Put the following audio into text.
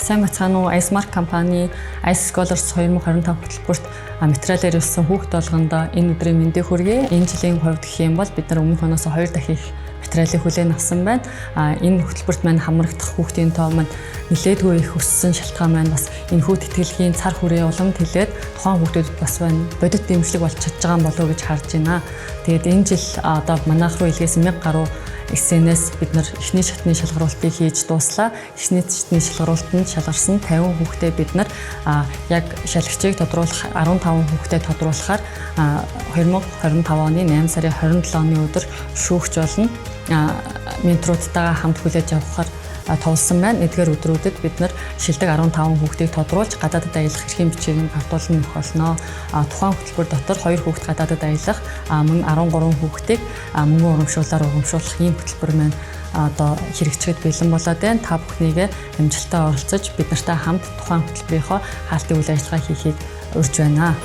Сайн бацгаана уу? Icemark компани Ice Scholars 2025 хөтөлбөрт материалаар ирсэн хүүхд болгондоо энэ өдрийн мэндийг хүргэе. Энэ жилийн хувьд гэх юм бол бид нар өмнөх оноос 2 дахин их материалыг хүлээн авсан байна. Энэ хөтөлбөрт маань хамрагдах хүүхдийн тоо маань нэлээдгүй их өссөн шалтгаан маань бас энэ хүү тэтгэлгийн цар хүрээ уламд хилээд тухайн хүүхдүүдэд бас бодит дэмжлэг болж чадж байгаа болов уу гэж харж байна. Тэгээд энэ жил одоо манайх руу илгээс 1000 гаруй СНС бид нар эхний шатны шалгаруултыг хийж дууслаа. Эхний шатны шалгаруултанд шалгарсан 50 хүүхдээ бид нар яг шалагчийг тодруулах 15 хүүхдээ тодруулахаар 2025 оны 8 сарын 27-ны өдөр шүүгч болно. Менторуудтайгаа хамт хүлээж авахаар товлсон байна. Эдгээр өдрүүдэд бид нар шилдэг 15 хүүхдийг тодруулж гадаадд аялах эрхийн бичгийг хавтуулна болно. Тухайн хөтөлбөр дотор 2 хүүхд гадаадд аялах, мөн 13 хүүхдийг мөнгөн урамшуулаар урамшуулах ийм хөтөлбөр маань одоо хэрэгжихэд бэлэн болоод байна. Та бүхнийгээ амжилттай оролцож бид нартай хамт тухайн хөтөлбөрийнхөө хаалтын үйл ажиллагаа хийхийг урьж байна.